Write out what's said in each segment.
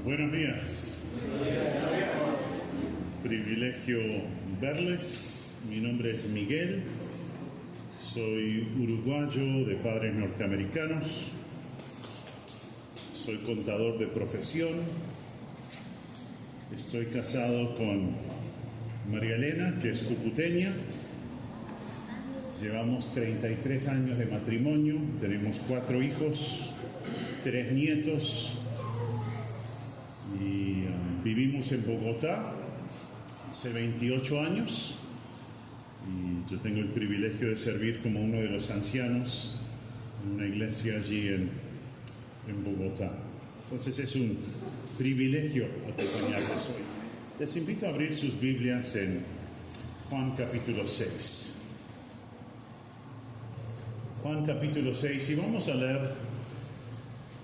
Buenos días. Privilegio verles. Mi nombre es Miguel. Soy uruguayo de padres norteamericanos. Soy contador de profesión. Estoy casado con María Elena, que es cucuteña. Llevamos 33 años de matrimonio. Tenemos 4 hijos, 3 nietos. Y vivimos en Bogotá hace 28 años y yo tengo el privilegio de servir como uno de los ancianos en una iglesia allí en Bogotá. Entonces es un privilegio acompañarles hoy. Les invito a abrir sus Biblias en Juan capítulo 6. Juan capítulo 6 y vamos a leer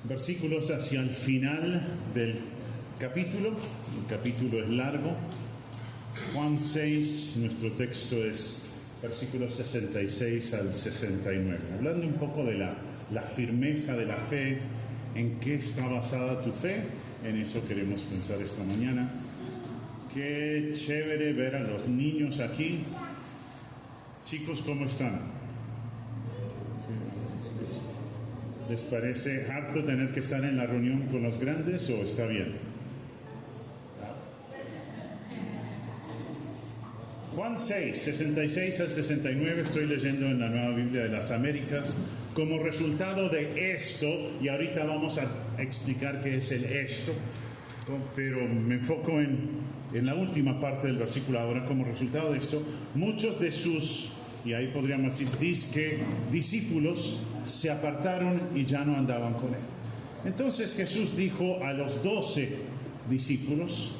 versículos hacia el final del capítulo. El capítulo es largo. Juan 6, nuestro texto es versículos 66 al 69. Hablando un poco de la firmeza de la fe, en qué está basada tu fe, en eso queremos pensar esta mañana. Qué chévere ver a los niños aquí. Chicos, ¿cómo están? ¿Les parece harto tener que estar en la reunión con los grandes o está bien? Juan 6, 66 al 69, estoy leyendo en la Nueva Biblia de las Américas. Como resultado de esto, y ahorita vamos a explicar qué es el esto, pero me enfoco en la última parte del versículo ahora. Como resultado de esto, muchos de sus, y ahí podríamos decir, discípulos se apartaron y ya no andaban con él. Entonces Jesús dijo a los 12 discípulos: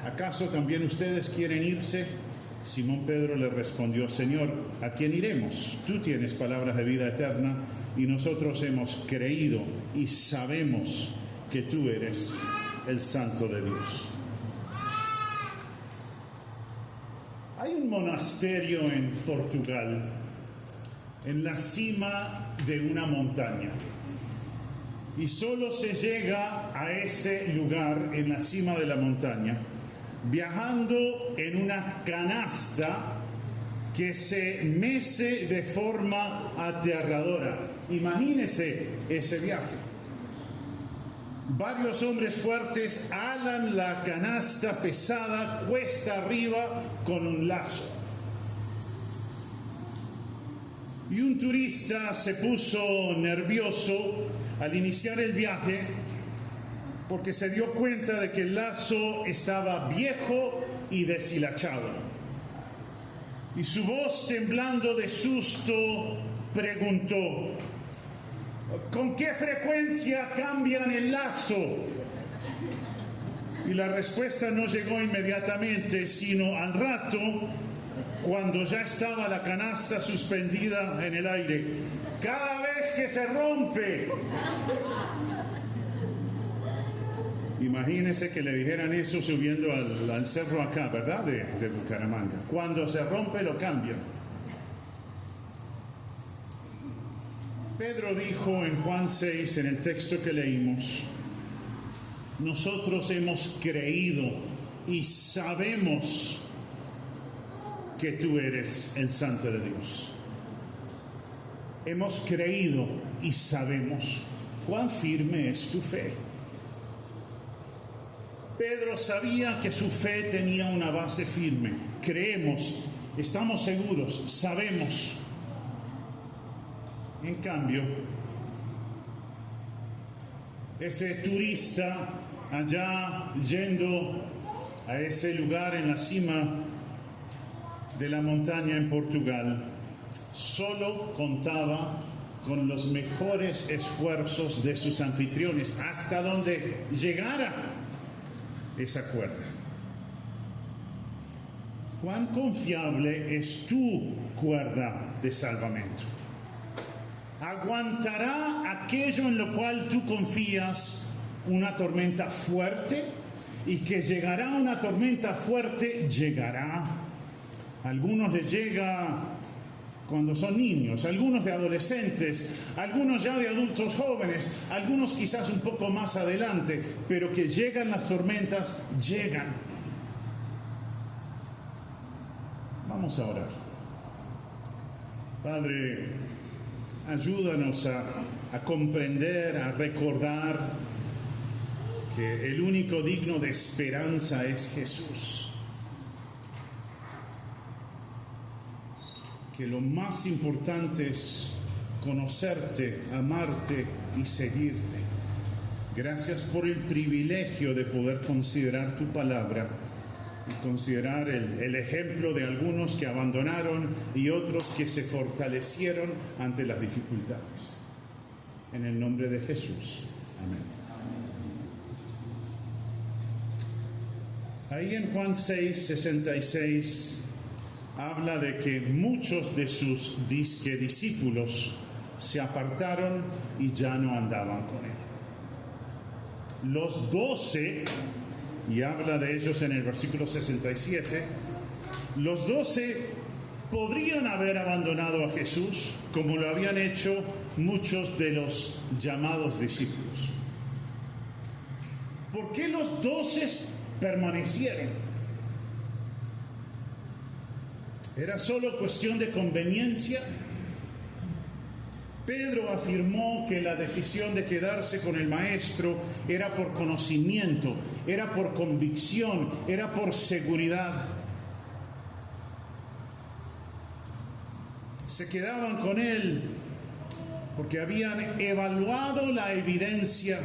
¿acaso también ustedes quieren irse? Simón Pedro le respondió: Señor, ¿a quién iremos? Tú tienes palabras de vida eterna y nosotros hemos creído y sabemos que tú eres el Santo de Dios. Hay un monasterio en Portugal, en la cima de una montaña. Y solo se llega a ese lugar, en la cima de la montaña, viajando en una canasta que se mece de forma aterradora. Imagínese ese viaje. Varios hombres fuertes alan la canasta pesada cuesta arriba con un lazo. Y un turista se puso nervioso al iniciar el viaje porque se dio cuenta de que el lazo estaba viejo y deshilachado. Y su voz, temblando de susto, preguntó: ¿con qué frecuencia cambian el lazo? Y la respuesta no llegó inmediatamente, sino al rato, cuando ya estaba la canasta suspendida en el aire. Cada vez que se rompe. Imagínese que le dijeran eso subiendo al cerro acá, ¿verdad? De Bucaramanga. Cuando se rompe lo cambian. Pedro dijo en Juan 6, en el texto que leímos: nosotros hemos creído y sabemos que tú eres el Santo de Dios. Hemos creído y sabemos. ¿Cuán firme es tu fe? Pedro sabía que su fe tenía una base firme. Creemos, estamos seguros, sabemos. En cambio, ese turista allá yendo a ese lugar en la cima de la montaña en Portugal, solo contaba con los mejores esfuerzos de sus anfitriones hasta donde llegara esa cuerda. ¿Cuán confiable es tu cuerda de salvamento? ¿Aguantará aquello en lo cual tú confías una tormenta fuerte? Y que llegará una tormenta fuerte, llegará. A algunos les llega cuando son niños, algunos de adolescentes, algunos ya de adultos jóvenes, algunos quizás un poco más adelante, pero que llegan las tormentas, llegan. Vamos a orar. Padre, ayúdanos a comprender, a recordar que el único digno de esperanza es Jesús. Que lo más importante es conocerte, amarte y seguirte. Gracias por el privilegio de poder considerar tu palabra y considerar el ejemplo de algunos que abandonaron y otros que se fortalecieron ante las dificultades. En el nombre de Jesús. Amén. Ahí en Juan 6:66 habla de que muchos de sus discípulos se apartaron y ya no andaban con él. Los 12, y habla de ellos en el versículo 67, los 12 podrían haber abandonado a Jesús como lo habían hecho muchos de los llamados discípulos. ¿Por qué los 12 permanecieron? ¿Era solo cuestión de conveniencia? Pedro afirmó que la decisión de quedarse con el maestro era por conocimiento, era por convicción, era por seguridad. Se quedaban con él porque habían evaluado la evidencia.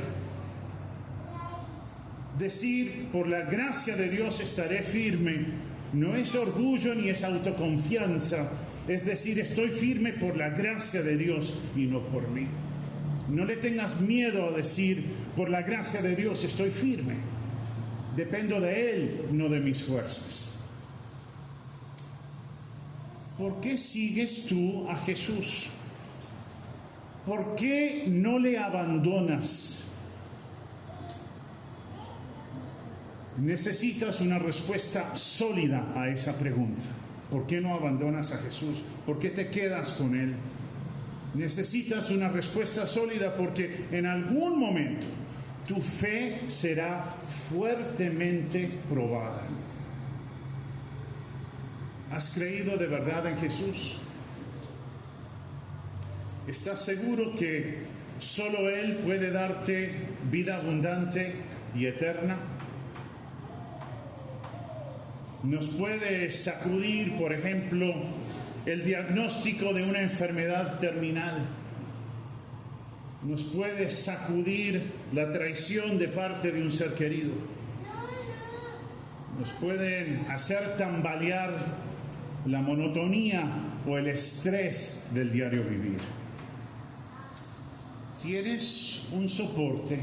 Decir, por la gracia de Dios estaré firme, no es orgullo ni es autoconfianza, es decir, estoy firme por la gracia de Dios y no por mí. No le tengas miedo a decir, por la gracia de Dios estoy firme. Dependo de Él, no de mis fuerzas. ¿Por qué sigues tú a Jesús? ¿Por qué no le abandonas? Necesitas una respuesta sólida a esa pregunta. ¿Por qué no abandonas a Jesús? ¿Por qué te quedas con Él? Necesitas una respuesta sólida porque en algún momento tu fe será fuertemente probada. ¿Has creído de verdad en Jesús? ¿Estás seguro que solo Él puede darte vida abundante y eterna? Nos puede sacudir, por ejemplo, el diagnóstico de una enfermedad terminal. Nos puede sacudir la traición de parte de un ser querido. Nos pueden hacer tambalear la monotonía o el estrés del diario vivir. Tienes un soporte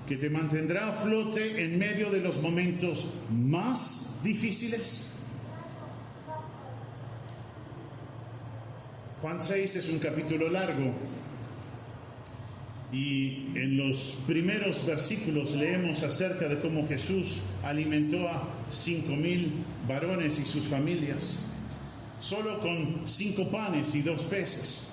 que te mantendrá a flote en medio de los momentos más difíciles. Juan 6 es un capítulo largo y en los primeros versículos leemos acerca de cómo Jesús alimentó a 5,000 varones y sus familias solo con 5 panes y 2 peces.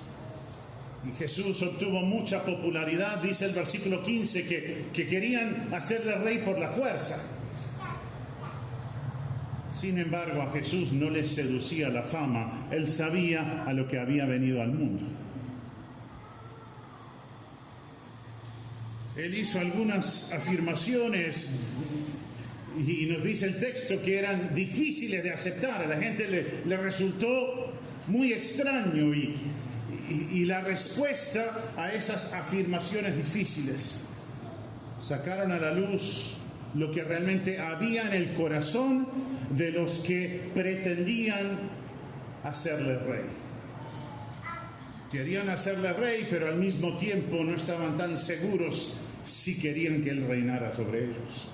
Y Jesús obtuvo mucha popularidad, dice el versículo 15, que querían hacerle rey por la fuerza. Sin embargo, a Jesús no le seducía la fama, él sabía a lo que había venido al mundo. Él hizo algunas afirmaciones y nos dice el texto que eran difíciles de aceptar. A la gente le resultó muy extraño y la respuesta a esas afirmaciones difíciles sacaron a la luz lo que realmente había en el corazón de los que pretendían hacerle rey. Querían hacerle rey, pero al mismo tiempo no estaban tan seguros si querían que él reinara sobre ellos.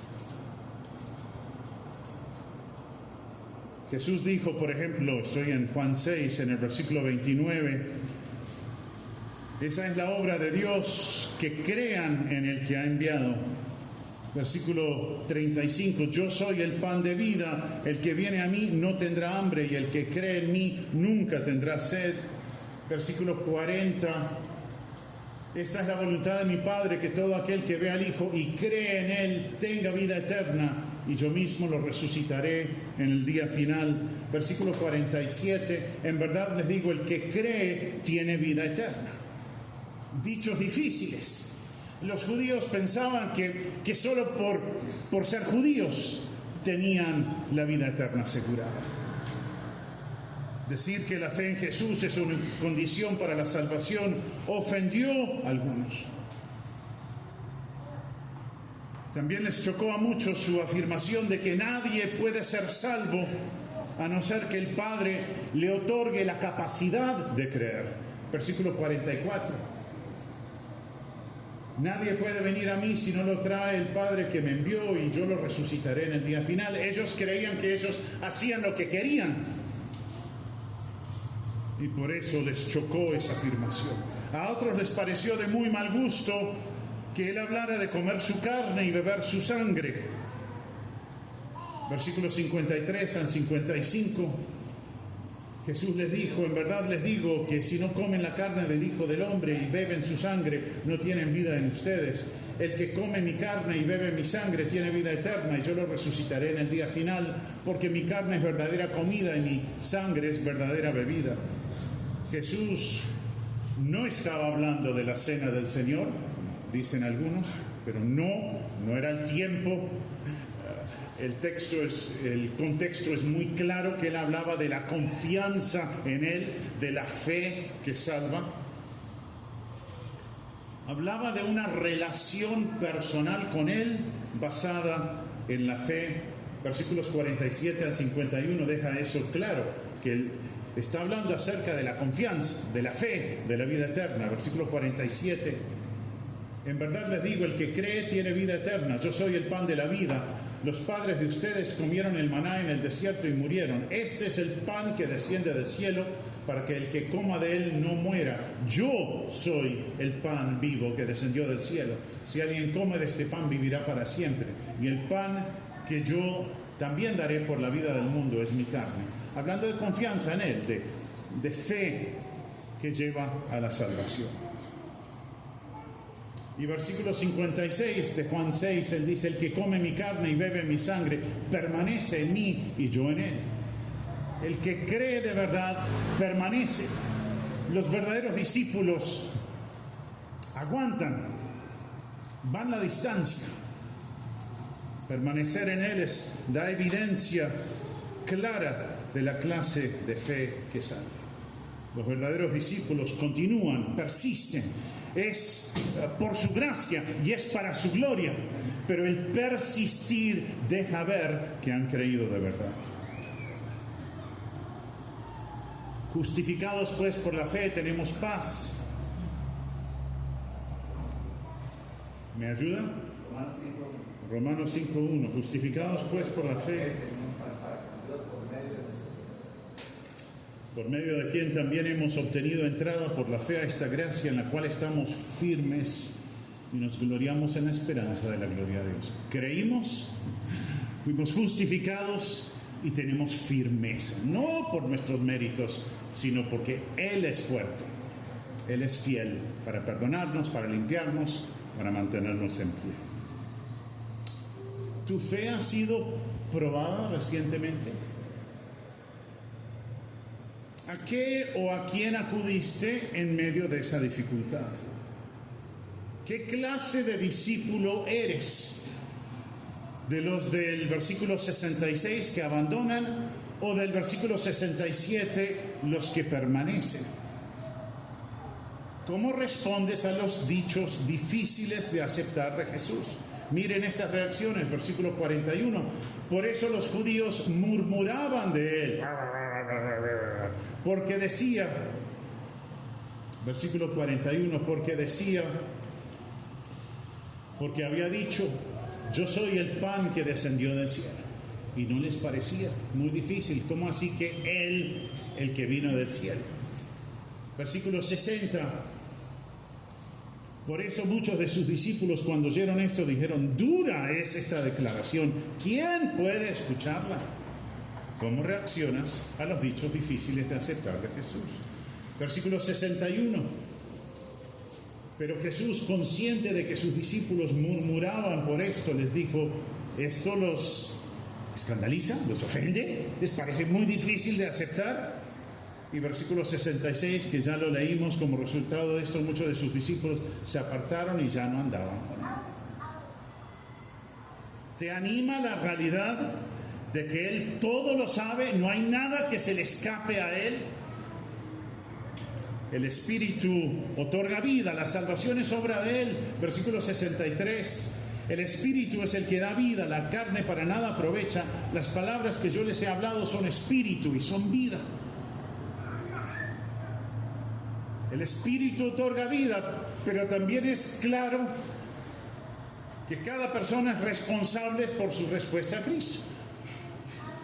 Jesús dijo, por ejemplo, estoy en Juan 6, en el versículo 29, esa es la obra de Dios, que crean en el que ha enviado. Versículo 35, yo soy el pan de vida, el que viene a mí no tendrá hambre y el que cree en mí nunca tendrá sed. Versículo 40. Esta es la voluntad de mi Padre, que todo aquel que ve al Hijo y cree en Él tenga vida eterna, y yo mismo lo resucitaré en el día final. Versículo 47. En verdad les digo, el que cree tiene vida eterna. Dichos difíciles. Los judíos pensaban que solo por ser judíos tenían la vida eterna asegurada. Decir que la fe en Jesús es una condición para la salvación ofendió a algunos. También les chocó a muchos su afirmación de que nadie puede ser salvo a no ser que el Padre le otorgue la capacidad de creer. Versículo 44. Nadie puede venir a mí si no lo trae el Padre que me envió, y yo lo resucitaré en el día final. Ellos creían que ellos hacían lo que querían, y por eso les chocó esa afirmación. A otros les pareció de muy mal gusto que Él hablara de comer su carne y beber su sangre. Versículos 53 al 55. Jesús les dijo, en verdad les digo que si no comen la carne del Hijo del Hombre y beben su sangre, no tienen vida en ustedes. El que come mi carne y bebe mi sangre tiene vida eterna, y yo lo resucitaré en el día final, porque mi carne es verdadera comida y mi sangre es verdadera bebida. Jesús no estaba hablando de la cena del Señor, dicen algunos, pero no era el tiempo. El contexto es muy claro, que Él hablaba de la confianza en Él, de la fe que salva. Hablaba de una relación personal con Él basada en la fe. Versículos 47 al 51 deja eso claro, que Él está hablando acerca de la confianza, de la fe, de la vida eterna. Versículo 47. En verdad les digo, el que cree tiene vida eterna. Yo soy el pan de la vida. Los padres de ustedes comieron el maná en el desierto y murieron. Este es el pan que desciende del cielo, para que el que coma de él no muera. Yo soy el pan vivo que descendió del cielo. Si alguien come de este pan, vivirá para siempre. Y el pan que yo también daré por la vida del mundo es mi carne. Hablando de confianza en Él, de fe que lleva a la salvación. Y versículo 56 de Juan 6, Él dice, el que come mi carne y bebe mi sangre, permanece en mí y yo en Él. El que cree de verdad, permanece. Los verdaderos discípulos aguantan, van la distancia. Permanecer en Él da evidencia clara de la clase de fe que salva. Los verdaderos discípulos continúan, persisten. Es por su gracia y es para su gloria, pero el persistir deja ver que han creído de verdad. Justificados pues por la fe tenemos paz. ¿Me ayudan? Romanos 5:1. Justificados pues por la fe, por medio de quien también hemos obtenido entrada por la fe a esta gracia en la cual estamos firmes y nos gloriamos en la esperanza de la gloria de Dios. Creímos, fuimos justificados y tenemos firmeza, no por nuestros méritos, sino porque Él es fuerte, Él es fiel para perdonarnos, para limpiarnos, para mantenernos en pie. ¿Tu fe ha sido probada recientemente? ¿A qué o a quién acudiste en medio de esa dificultad? ¿Qué clase de discípulo eres? ¿De los del versículo 66 que abandonan o del versículo 67 los que permanecen? ¿Cómo respondes a los dichos difíciles de aceptar de Jesús? Miren estas reacciones, versículo 41. Por eso los judíos murmuraban de Él, porque decía, versículo 41, porque había dicho, yo soy el pan que descendió del cielo. Y no les parecía muy difícil. ¿Cómo así que Él, el que vino del cielo? Versículo 60. Por eso muchos de sus discípulos, cuando oyeron esto, dijeron, dura es esta declaración, ¿quién puede escucharla? ¿Cómo reaccionas a los dichos difíciles de aceptar de Jesús? Versículo 61. Pero Jesús, consciente de que sus discípulos murmuraban por esto, les dijo: ¿esto los escandaliza? ¿Los ofende? ¿Les parece muy difícil de aceptar? Y versículo 66, que ya lo leímos, como resultado de esto, muchos de sus discípulos se apartaron y ya no andaban con él. ¿Te anima la realidad de que Él todo lo sabe? No hay nada que se le escape a Él. El Espíritu otorga vida, la salvación es obra de Él. Versículo 63. El Espíritu es el que da vida, la carne para nada aprovecha. Las palabras que yo les he hablado son espíritu y son vida. El Espíritu otorga vida, pero también es claro que cada persona es responsable por su respuesta a Cristo.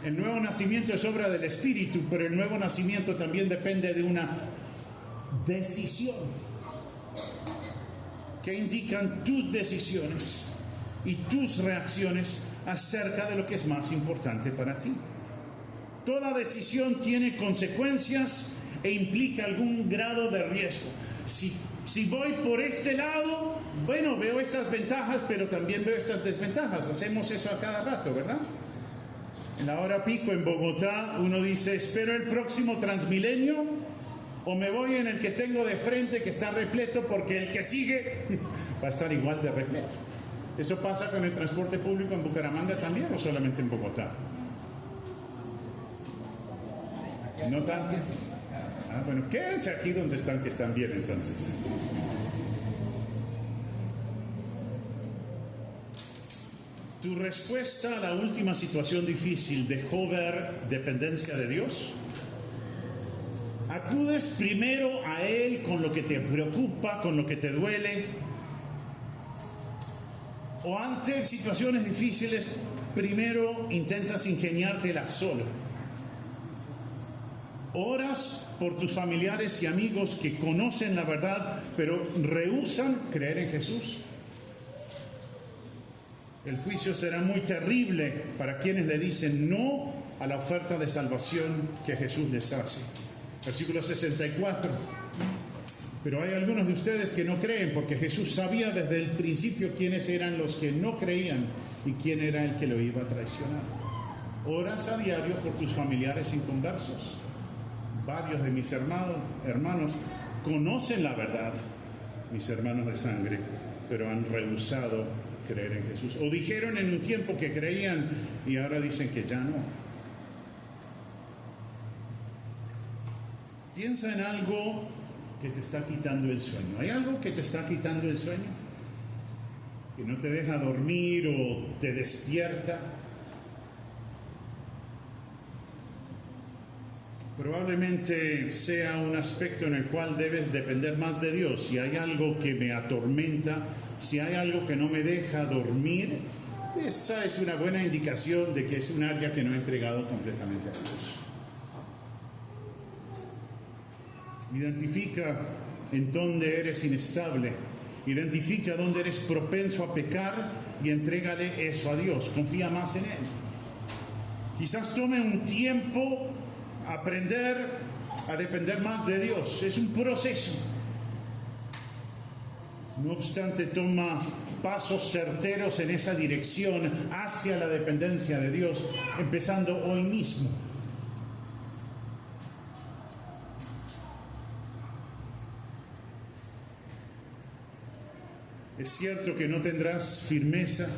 El nuevo nacimiento es obra del Espíritu, pero el nuevo nacimiento también depende de una decisión que indican tus decisiones y tus reacciones acerca de lo que es más importante para ti. Toda decisión tiene consecuencias e implica algún grado de riesgo. Si voy por este lado, bueno, veo estas ventajas, pero también veo estas desventajas. Hacemos eso a cada rato, ¿verdad? En la hora pico en Bogotá, uno dice: espero el próximo Transmilenio, o me voy en el que tengo de frente, que está repleto, porque el que sigue va a estar igual de repleto. ¿Eso pasa con el transporte público en Bucaramanga también, o solamente en Bogotá? ¿No tanto? Ah, bueno, quédense aquí donde están, que están bien entonces. ¿Tu respuesta a la última situación difícil dejó ver dependencia de Dios? ¿Acudes primero a Él con lo que te preocupa, con lo que te duele? ¿O ante situaciones difíciles primero intentas ingeniártela solo? ¿Oras por tus familiares y amigos que conocen la verdad, pero rehúsan creer en Jesús? El juicio será muy terrible para quienes le dicen no a la oferta de salvación que Jesús les hace. Versículo 64. Pero hay algunos de ustedes que no creen, porque Jesús sabía desde el principio quiénes eran los que no creían y quién era el que lo iba a traicionar. Oras a diario por tus familiares inconversos. Varios de mis hermanos conocen la verdad, mis hermanos de sangre, pero han rehusado creer en Jesús. O dijeron en un tiempo que creían y ahora dicen que ya no. Piensa en algo que te está quitando el sueño. ¿Hay algo que te está quitando el sueño? Que no te deja dormir o te despierta. Probablemente sea un aspecto en el cual debes depender más de Dios. Si hay algo que me atormenta, si hay algo que no me deja dormir, esa es una buena indicación de que es un área que no he entregado completamente a Dios. Identifica en dónde eres inestable, identifica dónde eres propenso a pecar y entrégale eso a Dios. Confía más en Él. Quizás tome un tiempo aprender a depender más de Dios. Es un proceso. No obstante, toma pasos certeros en esa dirección hacia la dependencia de Dios, empezando hoy mismo. Es cierto que no tendrás firmeza,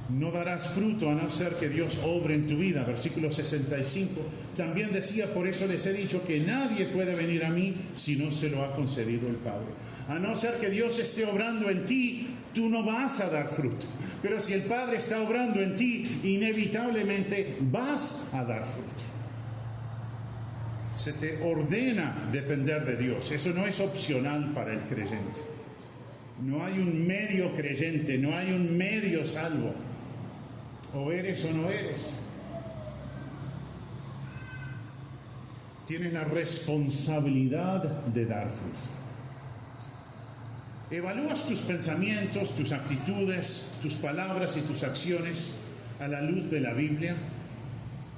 no darás fruto a no ser que Dios obre en tu vida. Versículo 65. También decía: por eso les he dicho que nadie puede venir a mí si no se lo ha concedido el Padre. A no ser que Dios esté obrando en ti, tú no vas a dar fruto. Pero si el Padre está obrando en ti, inevitablemente vas a dar fruto. Se te ordena depender de Dios. Eso no es opcional para el creyente. No hay un medio creyente, no hay un medio salvo. O eres o no eres. Tienes la responsabilidad de dar fruto. ¿Evalúas tus pensamientos, tus actitudes, tus palabras y tus acciones a la luz de la Biblia?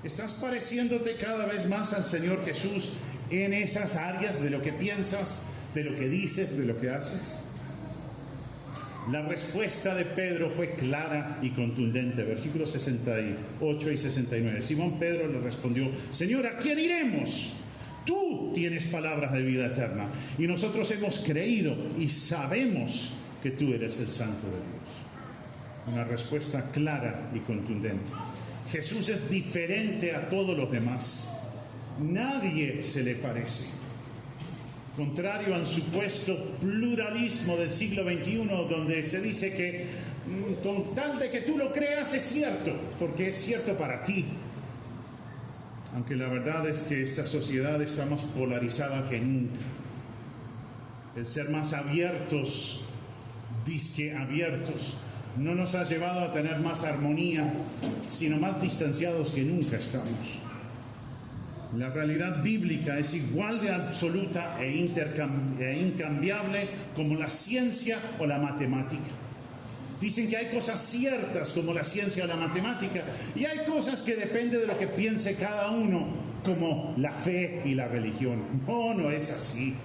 ¿Estás pareciéndote cada vez más al Señor Jesús en esas áreas de lo que piensas, de lo que dices, de lo que haces? La respuesta de Pedro fue clara y contundente. Versículos 68 y 69. Simón Pedro le respondió: Señor, ¿a quién iremos? Tú tienes palabras de vida eterna, y nosotros hemos creído y sabemos que tú eres el Santo de Dios. Una respuesta clara y contundente. Jesús es diferente a todos los demás. Nadie se le parece. Contrario al supuesto pluralismo del siglo XXI, donde se dice que con tal de que tú lo creas es cierto, porque es cierto para ti. Aunque la verdad es que esta sociedad está más polarizada que nunca. El ser más abiertos, disque abiertos, no nos ha llevado a tener más armonía, sino más distanciados que nunca estamos. La realidad bíblica es igual de absoluta e incambiable como la ciencia o la matemática. Dicen que hay cosas ciertas como la ciencia o la matemática, y hay cosas que dependen de lo que piense cada uno, como la fe y la religión. No es así.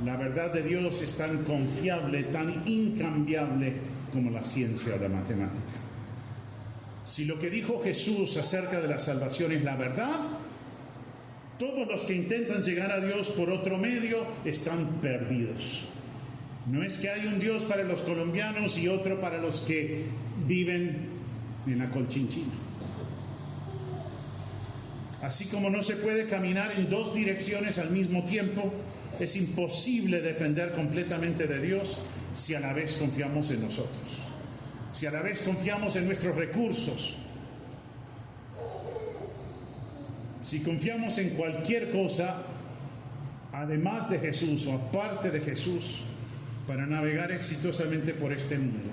La verdad de Dios es tan confiable, tan incambiable como la ciencia o la matemática. Si lo que dijo Jesús acerca de la salvación es la verdad, todos los que intentan llegar a Dios por otro medio están perdidos. No es que hay un Dios para los colombianos y otro para los que viven en la Colchinchina. Así como no se puede caminar en dos direcciones al mismo tiempo, es imposible depender completamente de Dios si a la vez confiamos en nosotros, si a la vez confiamos en nuestros recursos. Si confiamos en cualquier cosa, además de Jesús o aparte de Jesús, para navegar exitosamente por este mundo,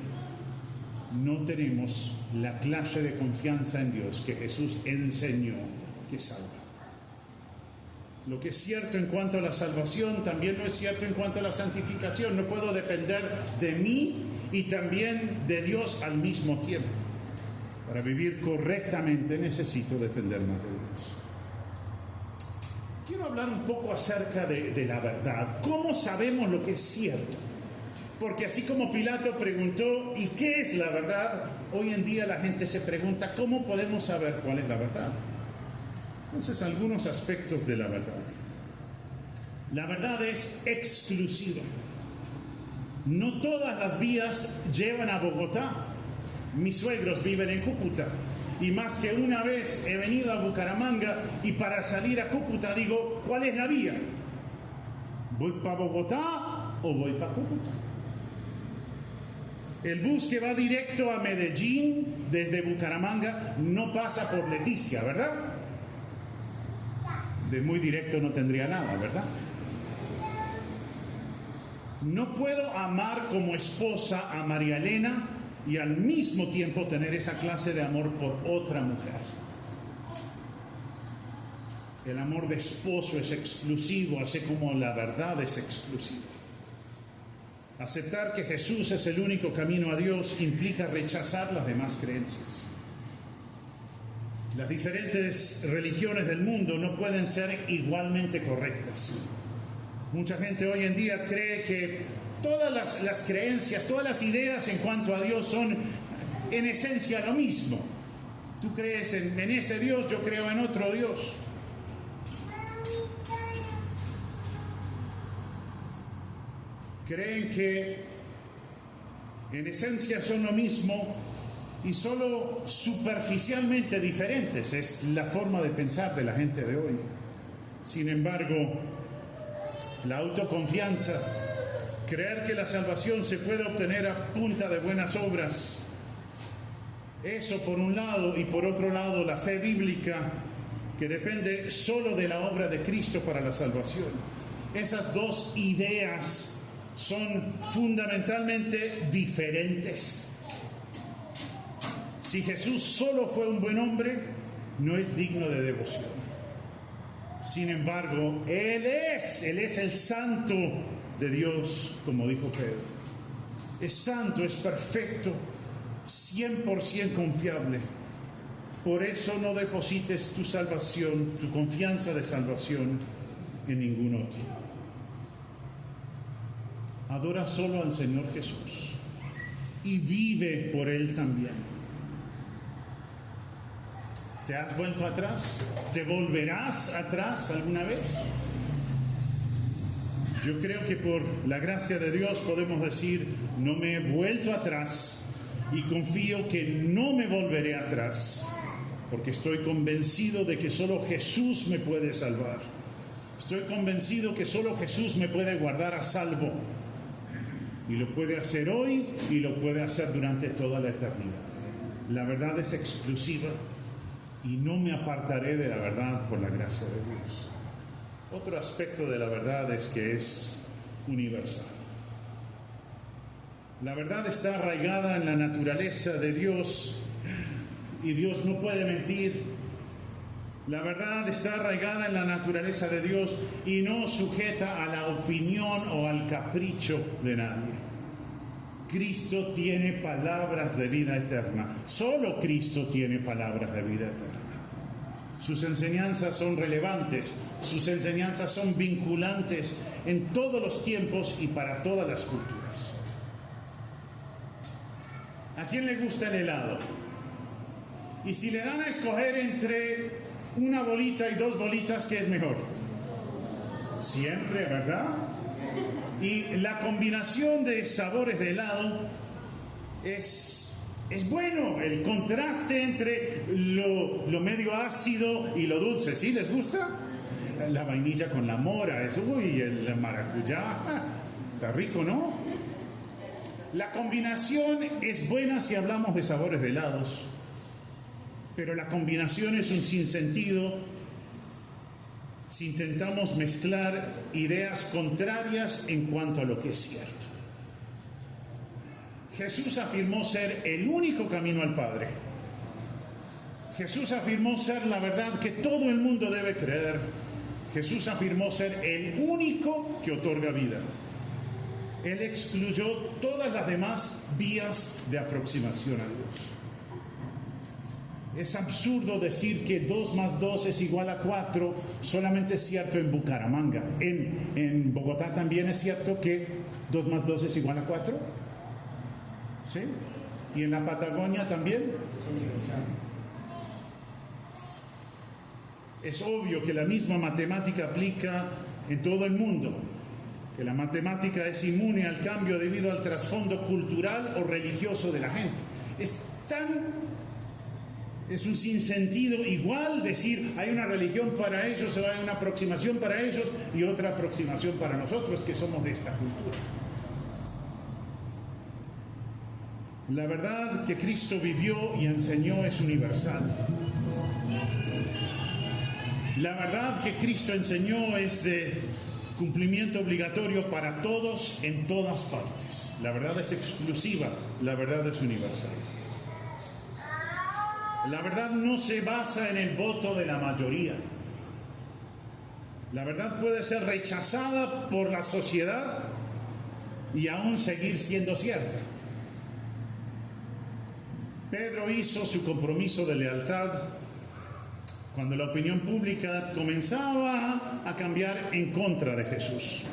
no tenemos la clase de confianza en Dios que Jesús enseñó que salva. Lo que es cierto en cuanto a la salvación, también no es cierto en cuanto a la santificación. No puedo depender de mí y también de Dios al mismo tiempo. Para vivir correctamente necesito depender más de Dios. Quiero hablar un poco acerca de la verdad. ¿Cómo sabemos lo que es cierto? Porque así como Pilato preguntó, ¿y qué es la verdad? Hoy en día la gente se pregunta, ¿cómo podemos saber cuál es la verdad? Entonces, algunos aspectos de la verdad. La verdad es exclusiva. No todas las vías llevan a Bogotá. Mis suegros viven en Cúcuta. Y más que una vez he venido a Bucaramanga y para salir a Cúcuta digo, ¿cuál es la vía? ¿Voy para Bogotá o voy para Cúcuta? El bus que va directo a Medellín desde Bucaramanga no pasa por Leticia, ¿verdad? De muy directo no tendría nada, ¿verdad? No puedo amar como esposa a María Elena y al mismo tiempo tener esa clase de amor por otra mujer. El amor de esposo es exclusivo, así como la verdad es exclusiva. Aceptar que Jesús es el único camino a Dios implica rechazar las demás creencias. Las diferentes religiones del mundo no pueden ser igualmente correctas. Mucha gente hoy en día cree que todas las creencias, todas las ideas en cuanto a Dios son en esencia lo mismo. Tú crees en ese Dios, yo creo en otro Dios. Creen que en esencia son lo mismo y solo superficialmente diferentes. Es la forma de pensar de la gente de hoy. Sin embargo, la autoconfianza, creer que la salvación se puede obtener a punta de buenas obras, eso por un lado, y por otro lado la fe bíblica que depende solo de la obra de Cristo para la salvación. Esas dos ideas son fundamentalmente diferentes. Si Jesús solo fue un buen hombre, no es digno de devoción. Sin embargo, Él es el santo de Dios, como dijo Pedro. Es santo, es perfecto, 100% confiable. Por eso no deposites tu salvación, tu confianza de salvación en ningún otro. Adora solo al Señor Jesús y vive por Él también. ¿Te has vuelto atrás? ¿Te volverás atrás alguna vez? Yo creo que por la gracia de Dios podemos decir, no me he vuelto atrás y confío que no me volveré atrás, porque estoy convencido de que solo Jesús me puede salvar. Estoy convencido que solo Jesús me puede guardar a salvo. Y lo puede hacer hoy y lo puede hacer durante toda la eternidad. La verdad es exclusiva y no me apartaré de la verdad por la gracia de Dios. Otro aspecto de la verdad es que es universal. La verdad está arraigada en la naturaleza de Dios y Dios no puede mentir. La verdad está arraigada en la naturaleza de Dios y no sujeta a la opinión o al capricho de nadie. Cristo tiene palabras de vida eterna. Solo Cristo tiene palabras de vida eterna. Sus enseñanzas son relevantes, sus enseñanzas son vinculantes en todos los tiempos y para todas las culturas. ¿A quién le gusta el helado? Y si le dan a escoger entre una bolita y dos bolitas, ¿qué es mejor? Siempre, ¿verdad? Y la combinación de sabores de helado es bueno, el contraste entre lo medio ácido y lo dulce. ¿Sí les gusta? La vainilla con la mora, el maracuyá, está rico, ¿no? La combinación es buena si hablamos de sabores de helados, pero la combinación es un sinsentido si intentamos mezclar ideas contrarias en cuanto a lo que es cierto. Jesús afirmó ser el único camino al Padre. Jesús afirmó ser la verdad que todo el mundo debe creer. Jesús afirmó ser el único que otorga vida. Él excluyó todas las demás vías de aproximación a Dios. Es absurdo decir que 2 más 2 es igual a 4, solamente es cierto en Bucaramanga. En Bogotá también es cierto que 2 más 2 es igual a 4. ¿Sí? ¿Y en la Patagonia también? Sí. Es obvio que la misma matemática aplica en todo el mundo, que la matemática es inmune al cambio debido al trasfondo cultural o religioso de la gente. Es un sinsentido igual decir hay una religión para ellos o hay una aproximación para ellos y otra aproximación para nosotros que somos de esta cultura. La verdad que Cristo vivió y enseñó es universal. La verdad que Cristo enseñó es de cumplimiento obligatorio para todos en todas partes. La verdad es exclusiva, la verdad es universal. La verdad no se basa en el voto de la mayoría. La verdad puede ser rechazada por la sociedad y aún seguir siendo cierta. Pedro hizo su compromiso de lealtad cuando la opinión pública comenzaba a cambiar en contra de Jesús.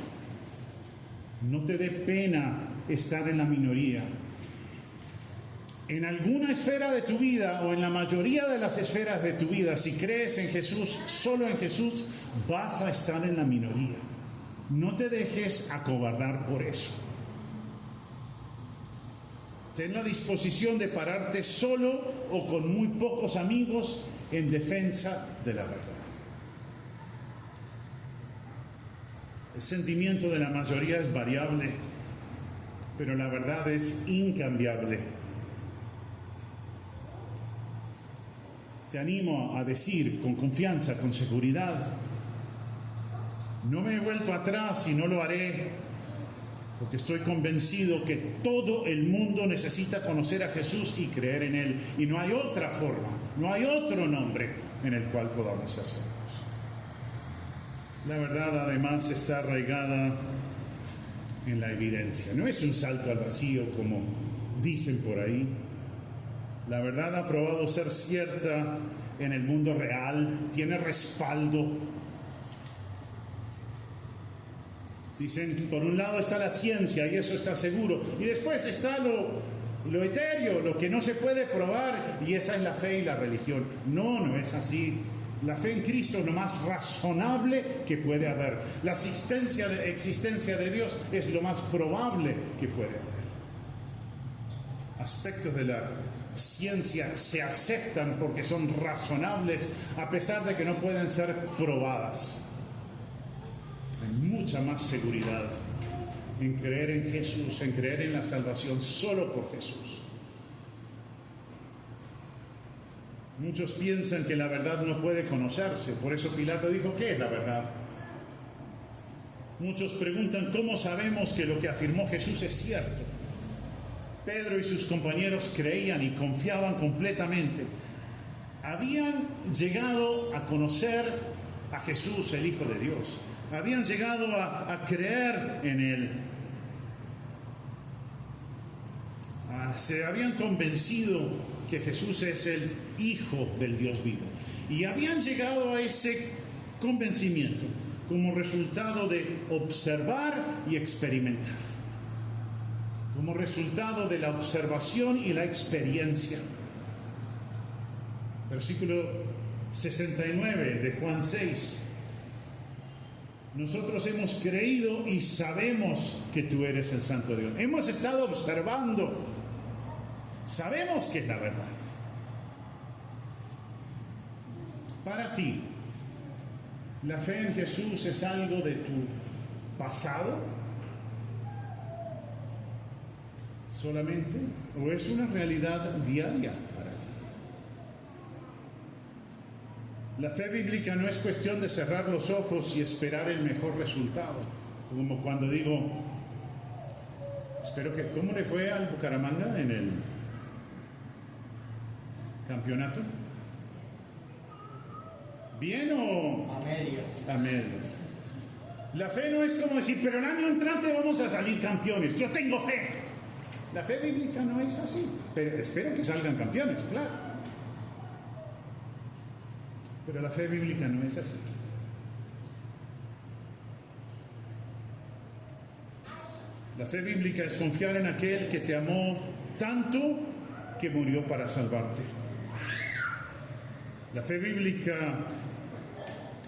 No te dé pena estar en la minoría. En alguna esfera de tu vida o en la mayoría de las esferas de tu vida, si crees en Jesús, solo en Jesús, vas a estar en la minoría. No te dejes acobardar por eso. Ten la disposición de pararte solo o con muy pocos amigos en defensa de la verdad. El sentimiento de la mayoría es variable, pero la verdad es incambiable. Te animo a decir con confianza, con seguridad, no me he vuelto atrás y no lo haré, porque estoy convencido que todo el mundo necesita conocer a Jesús y creer en Él. Y no hay otra forma, no hay otro nombre en el cual podamos ser salvos. La verdad además está arraigada en la evidencia. No es un salto al vacío como dicen por ahí. La verdad ha probado ser cierta en el mundo real, tiene respaldo. Dicen, por un lado está la ciencia y eso está seguro, y después está lo etéreo, lo que no se puede probar, y esa es la fe y la religión. No, no es así. La fe en Cristo es lo más razonable que puede haber. La existencia de Dios es lo más probable que puede haber. Aspectos de la ciencia se aceptan porque son razonables a pesar de que no pueden ser probadas. Hay mucha más seguridad en creer en Jesús, en creer en la salvación solo por Jesús. Muchos piensan que la verdad no puede conocerse, por eso Pilato dijo, ¿qué es la verdad? Muchos preguntan, ¿cómo sabemos que lo que afirmó Jesús es cierto? Pedro y sus compañeros creían y confiaban completamente. Habían llegado a conocer a Jesús, el Hijo de Dios. Habían llegado a creer en Él. Se habían convencido que Jesús es el Hijo del Dios vivo. Y habían llegado a ese convencimiento como resultado de observar y experimentar. Como resultado de la observación y la experiencia. Versículo 69 de Juan 6. Nosotros hemos creído y sabemos que tú eres el Santo de Dios. Hemos estado observando. Sabemos que es la verdad. Para ti, ¿la fe en Jesús es algo de tu pasado solamente? ¿O es una realidad diaria para ti? La fe bíblica no es cuestión de cerrar los ojos y esperar el mejor resultado. Como cuando digo, ¿cómo le fue al Bucaramanga en el campeonato? ¿Bien o...? A medias. A medias. La fe no es como decir, pero el año entrante vamos a salir campeones. Yo tengo fe. La fe bíblica no es así. Pero espero que salgan campeones, claro. Pero la fe bíblica no es así. La fe bíblica es confiar en aquel que te amó tanto que murió para salvarte. La fe bíblica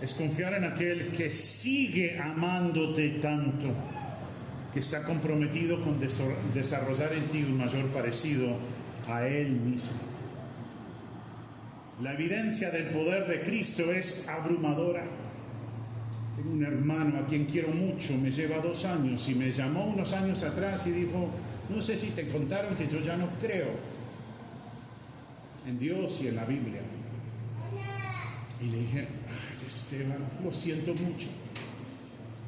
es confiar en aquel que sigue amándote tanto, que está comprometido con desarrollar en ti un mayor parecido a Él mismo. La evidencia del poder de Cristo es abrumadora. Tengo un hermano a quien quiero mucho, me lleva 2 años y me llamó unos años atrás y dijo, no sé si te contaron que yo ya no creo en Dios y en la Biblia. Y le dije, ay, Esteban, lo siento mucho.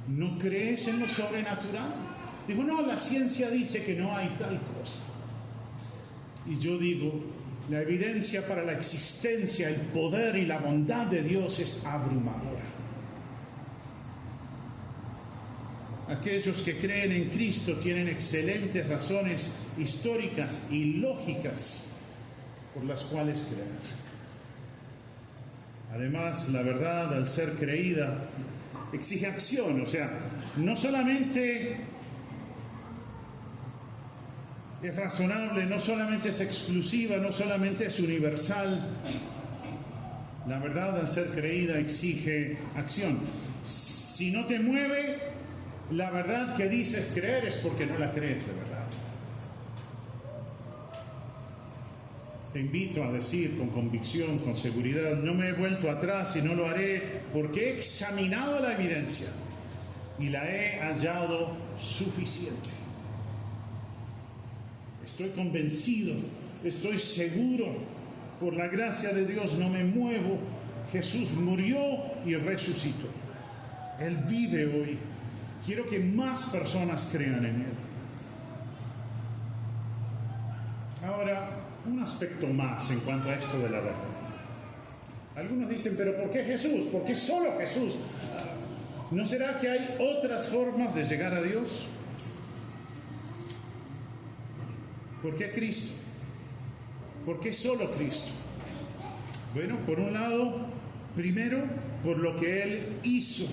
¿No crees en lo sobrenatural? Digo, no, la ciencia dice que no hay tal cosa. Y yo digo, la evidencia para la existencia, el poder y la bondad de Dios es abrumadora. Aquellos que creen en Cristo tienen excelentes razones históricas y lógicas por las cuales creer. Además, la verdad, al ser creída, exige acción. O sea, no solamente es razonable, no solamente es exclusiva, no solamente es universal. La verdad, al ser creída, exige acción. Si no te mueve la verdad que dices creer, es porque no la crees de verdad. Te invito a decir con convicción, con seguridad, no me he vuelto atrás y no lo haré porque he examinado la evidencia y la he hallado suficiente. Estoy convencido, estoy seguro, por la gracia de Dios no me muevo. Jesús murió y resucitó. Él vive hoy. Quiero que más personas crean en Él. Ahora, un aspecto más en cuanto a esto de la verdad. Algunos dicen, pero ¿por qué Jesús? ¿Por qué solo Jesús? ¿No será que hay otras formas de llegar a Dios? ¿Por qué Cristo? ¿Por qué solo Cristo? Bueno, por un lado, primero, por lo que Él hizo.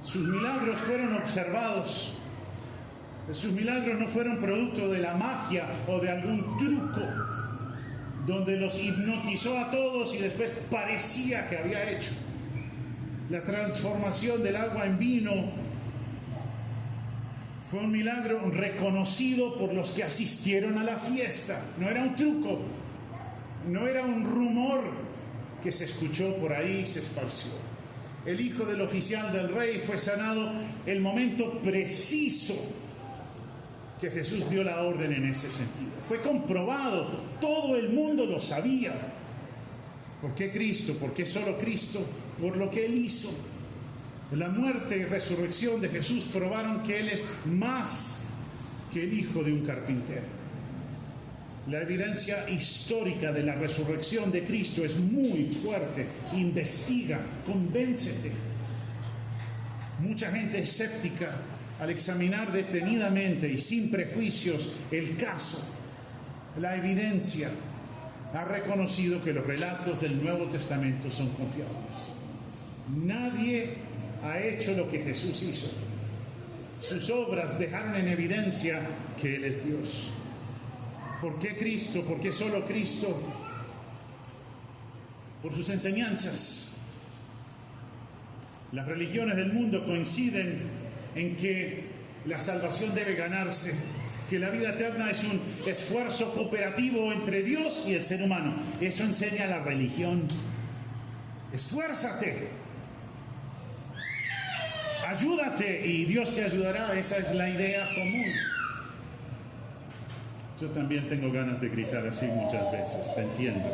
Sus milagros fueron observados. Sus milagros no fueron producto de la magia o de algún truco donde los hipnotizó a todos y después parecía que había hecho. La transformación del agua en vino fue un milagro reconocido por los que asistieron a la fiesta. No era un truco, no era un rumor que se escuchó por ahí y se esparció. El hijo del oficial del rey fue sanado el momento preciso que Jesús dio la orden en ese sentido. Fue comprobado, todo el mundo lo sabía. ¿Por qué Cristo? ¿Por qué solo Cristo? Por lo que Él hizo. La muerte y resurrección de Jesús probaron que Él es más que el hijo de un carpintero. La evidencia histórica de la resurrección de Cristo es muy fuerte. Investiga, convéncete. Mucha gente escéptica, al examinar detenidamente y sin prejuicios el caso, la evidencia, ha reconocido que los relatos del Nuevo Testamento son confiables. Nadie ha hecho lo que Jesús hizo. Sus obras dejaron en evidencia que Él es Dios. ¿Por qué Cristo? ¿Por qué solo Cristo? Por sus enseñanzas. Las religiones del mundo coinciden en que la salvación debe ganarse, que la vida eterna es un esfuerzo cooperativo entre Dios y el ser humano. Eso enseña la religión. Esfuérzate, ayúdate y Dios te ayudará. Esa es la idea común. Yo también tengo ganas de gritar así muchas veces, te entiendo.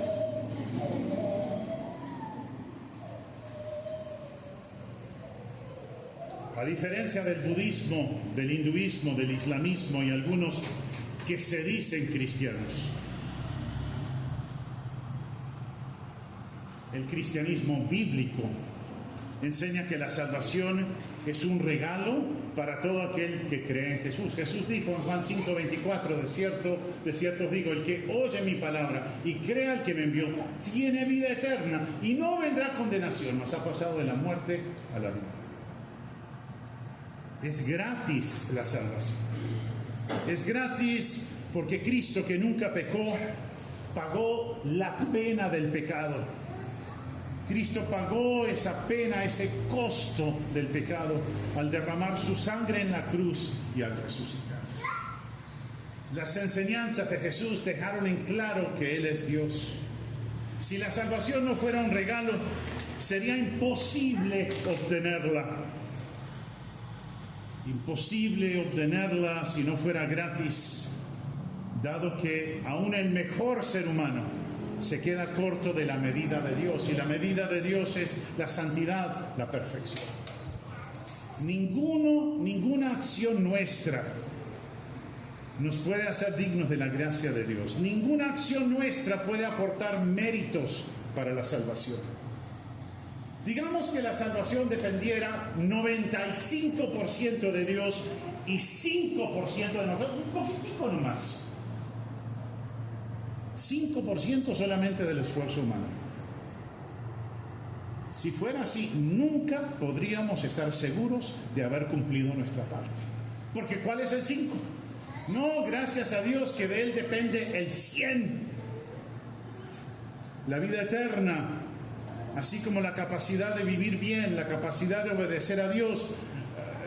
A diferencia del budismo, del hinduismo, del islamismo y algunos que se dicen cristianos, el cristianismo bíblico enseña que la salvación es un regalo para todo aquel que cree en Jesús. Jesús dijo en Juan 5:24, de cierto os digo, el que oye mi palabra y crea al que me envió, tiene vida eterna y no vendrá condenación, mas ha pasado de la muerte a la vida. Es gratis la salvación. Es gratis porque Cristo, que nunca pecó, pagó la pena del pecado. Cristo pagó esa pena, ese costo del pecado al derramar su sangre en la cruz y al resucitar. Las enseñanzas de Jesús dejaron en claro que Él es Dios. Si la salvación no fuera un regalo, sería imposible obtenerla. Imposible obtenerla si no fuera gratis, dado que aún el mejor ser humano se queda corto de la medida de Dios, y la medida de Dios es la santidad, la perfección. Ninguna acción nuestra nos puede hacer dignos de la gracia de Dios. Ninguna acción nuestra puede aportar méritos para la salvación. Digamos que la salvación dependiera 95% de Dios y 5% de nosotros, un poquitico nomás. 5% solamente del esfuerzo humano. Si fuera así, nunca podríamos estar seguros de haber cumplido nuestra parte. Porque ¿cuál es el 5? No, gracias a Dios que de Él depende el 100. La vida eterna, así como la capacidad de vivir bien, la capacidad de obedecer a Dios,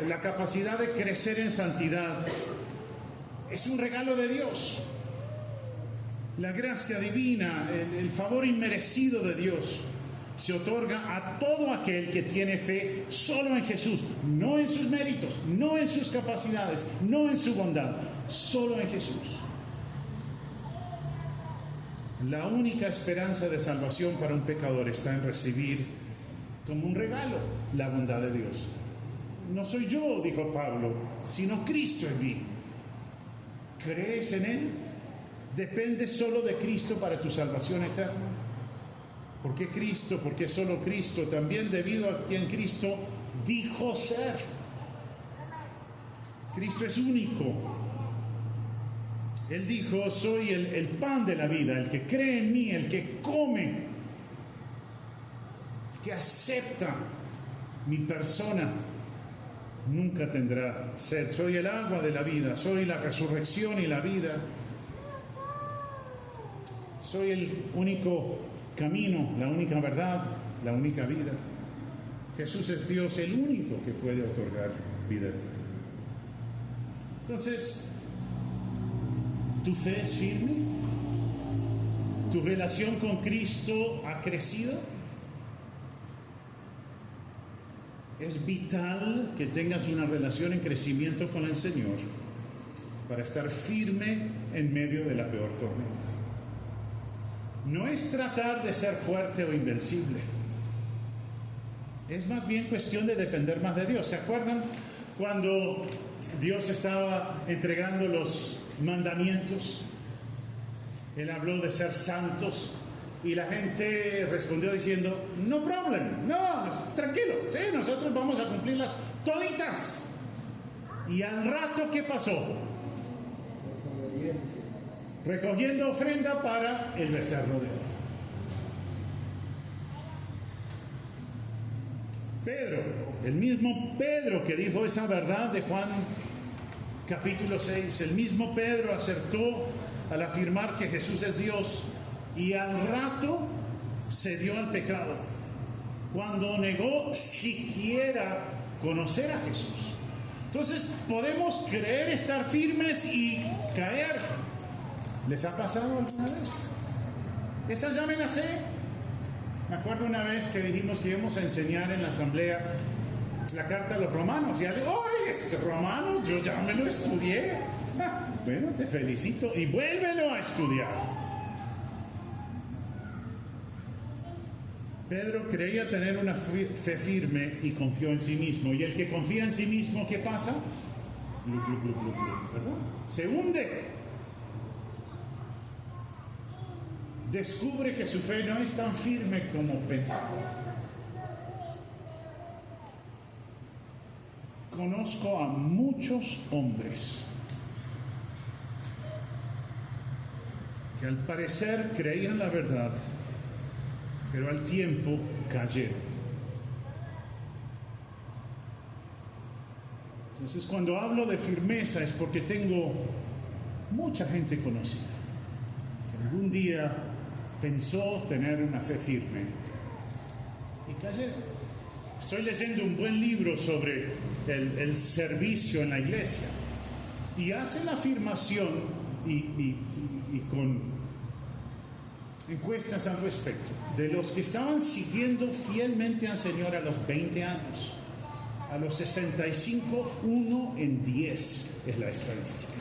la capacidad de crecer en santidad, es un regalo de Dios. La gracia divina, el favor inmerecido de Dios, se otorga a todo aquel que tiene fe solo en Jesús, no en sus méritos, no en sus capacidades, no en su bondad, solo en Jesús. La única esperanza de salvación para un pecador está en recibir como un regalo la bondad de Dios. No soy yo, dijo Pablo, sino Cristo en mí. ¿Crees en Él? ¿Depende solo de Cristo para tu salvación eterna? ¿Por qué Cristo? ¿Por qué solo Cristo? También debido a quien Cristo dijo ser. Cristo es único. Él dijo, soy el pan de la vida, el que cree en mí, el que come, el que acepta mi persona, nunca tendrá sed. Soy el agua de la vida, soy la resurrección y la vida. Soy el único camino, la única verdad, la única vida. Jesús es Dios, el único que puede otorgar vida eterna. Entonces, ¿tu fe es firme? ¿Tu relación con Cristo ha crecido? Es vital que tengas una relación en crecimiento con el Señor para estar firme en medio de la peor tormenta. No es tratar de ser fuerte o invencible. Es más bien cuestión de depender más de Dios. ¿Se acuerdan cuando Dios estaba entregando los mandamientos? Él habló de ser santos y la gente respondió diciendo, no problem, no, tranquilo, sí, nosotros vamos a cumplirlas toditas. Y al rato, ¿qué pasó? Recogiendo ofrenda para el becerro de oro. Pedro, el mismo Pedro que dijo esa verdad de Juan capítulo 6, el mismo Pedro acertó al afirmar que Jesús es Dios y al rato cedió al pecado cuando negó siquiera conocer a Jesús. Entonces podemos creer, estar firmes y caer. ¿Les ha pasado alguna vez? Esa ya me la sé. Me acuerdo una vez que dijimos que íbamos a enseñar en la asamblea la carta a los romanos y alguien, ¡ay, este romano! Yo ya me lo estudié. Bueno, te felicito y vuélvelo a estudiar. Pedro creía tener una fe firme y confió en sí mismo. Y el que confía en sí mismo, ¿qué pasa? ¿Verdad? Se hunde. Descubre que su fe no es tan firme como pensaba. Conozco a muchos hombres que al parecer creían la verdad, pero al tiempo cayeron. Entonces, cuando hablo de firmeza es porque tengo mucha gente conocida que algún día pensó tener una fe firme y cayeron. Estoy leyendo un buen libro sobre el servicio en la iglesia y hace la afirmación y con encuestas al respecto de los que estaban siguiendo fielmente al Señor a los 20 años, a los 65, 1 en 10 es la estadística.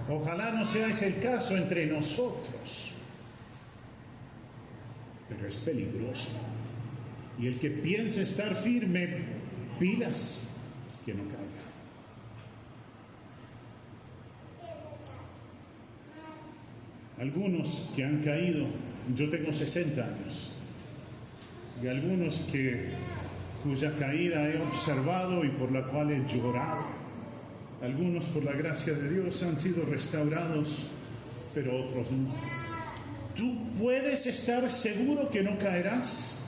Ojalá no sea ese el caso entre nosotros, pero es peligroso. Y el que piense estar firme, pilas que no caiga. Algunos que han caído, yo tengo 60 años, y algunos cuya caída he observado y por la cual he llorado, algunos por la gracia de Dios han sido restaurados, pero otros no. ¿Tú puedes estar seguro que no caerás?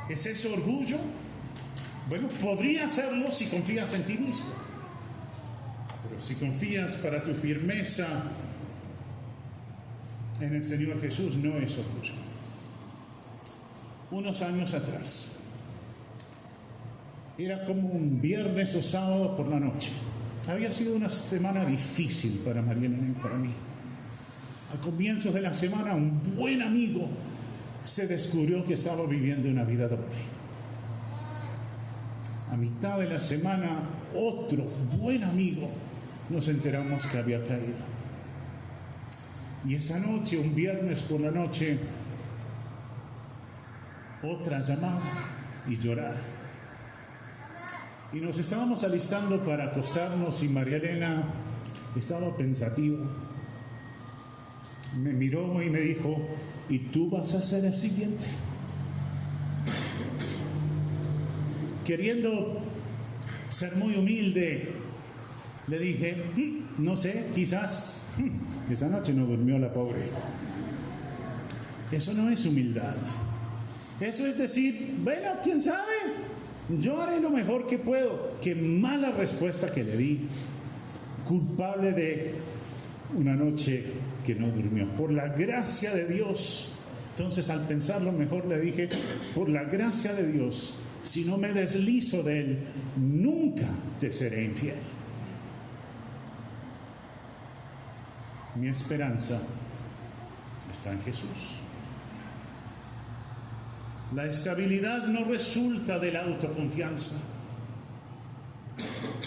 ¿Es eso orgullo? Bueno, podría serlo si confías en ti mismo. Pero si confías para tu firmeza en el Señor Jesús, no es orgullo. Unos años atrás, era como un viernes o sábado por la noche. Había sido una semana difícil para Marielena y para mí. A comienzos de la semana, un buen amigo se descubrió que estaba viviendo una vida doble. A mitad de la semana, otro buen amigo nos enteramos que había caído. Y esa noche, un viernes por la noche, otra llamada y llorar. Y nos estábamos alistando para acostarnos y María Elena estaba pensativa. Me miró y me dijo, ¿y tú vas a ser el siguiente? Queriendo ser muy humilde, le dije, no sé, quizás. Esa noche no durmió la pobre. Eso no es humildad. Eso es decir, bueno, quién sabe, Yo haré lo mejor que puedo. Qué mala respuesta que le di. Culpable de una noche que no durmió. Por la gracia de Dios. Entonces, al pensarlo mejor, le dije, por la gracia de Dios, si no me deslizo de Él, nunca te seré infiel. Mi esperanza está en Jesús. La estabilidad no resulta de la autoconfianza.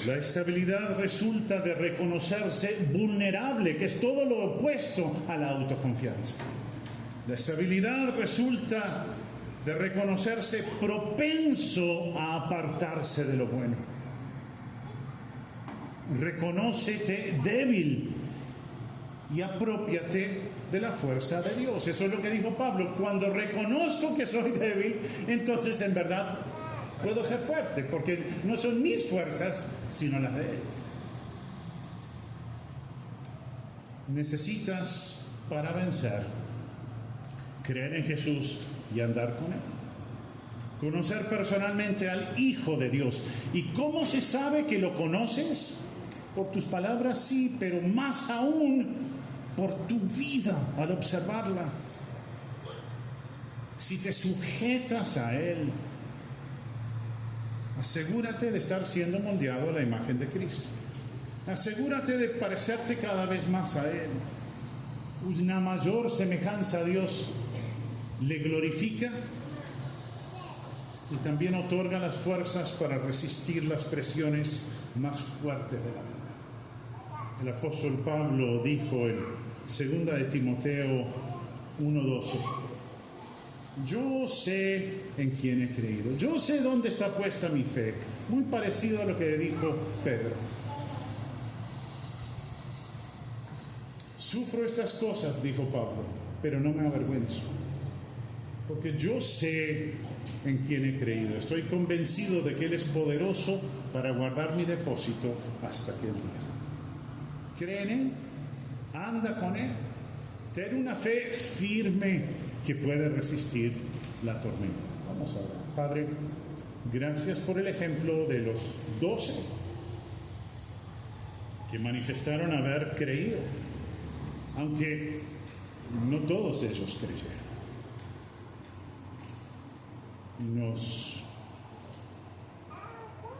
La estabilidad resulta de reconocerse vulnerable, que es todo lo opuesto a la autoconfianza. La estabilidad resulta de reconocerse propenso a apartarse de lo bueno. Reconócete débil y aprópiate de la fuerza de Dios. Eso es lo que dijo Pablo. Cuando reconozco que soy débil, entonces en verdad puedo ser fuerte, porque no son mis fuerzas, sino las de Él. Necesitas, para vencer, creer en Jesús y andar con Él. Conocer personalmente al Hijo de Dios. ¿Y cómo se sabe que lo conoces? Por tus palabras, sí, pero más aún por tu vida al observarla. Si te sujetas a Él, asegúrate de estar siendo moldeado a la imagen de Cristo. Asegúrate de parecerte cada vez más a Él. Una mayor semejanza a Dios le glorifica y también otorga las fuerzas para resistir las presiones más fuertes de la vida. El apóstol Pablo dijo en 2 de Timoteo 1:12: yo sé en quién he creído, yo sé dónde está puesta mi fe. Muy parecido a lo que dijo Pedro. Sufro estas cosas, dijo Pablo, pero no me avergüenzo, porque yo sé en quién he creído. Estoy convencido de que Él es poderoso para guardar mi depósito hasta aquel día. Cree en Él, anda con Él, ten una fe firme que puede resistir la tormenta. Vamos a orar. Padre, gracias por el ejemplo de los 12 que manifestaron haber creído, aunque no todos ellos creyeron. Nos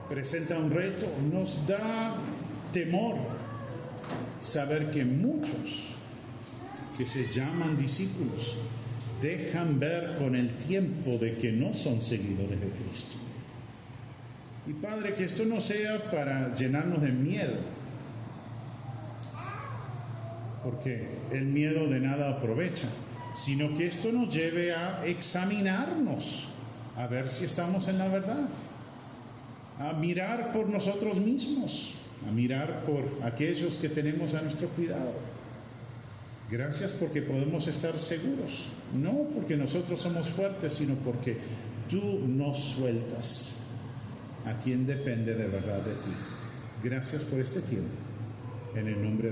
presenta un reto, nos da temor saber que muchos que se llaman discípulos dejan ver con el tiempo de que no son seguidores de Cristo. Y Padre, que esto no sea para llenarnos de miedo, porque el miedo de nada aprovecha, sino que esto nos lleve a examinarnos, a ver si estamos en la verdad, a mirar por nosotros mismos, a mirar por aquellos que tenemos a nuestro cuidado. Gracias porque podemos estar seguros, no porque nosotros somos fuertes, sino porque tú nos sueltas a quien depende de verdad de ti. Gracias por este tiempo. En el nombre de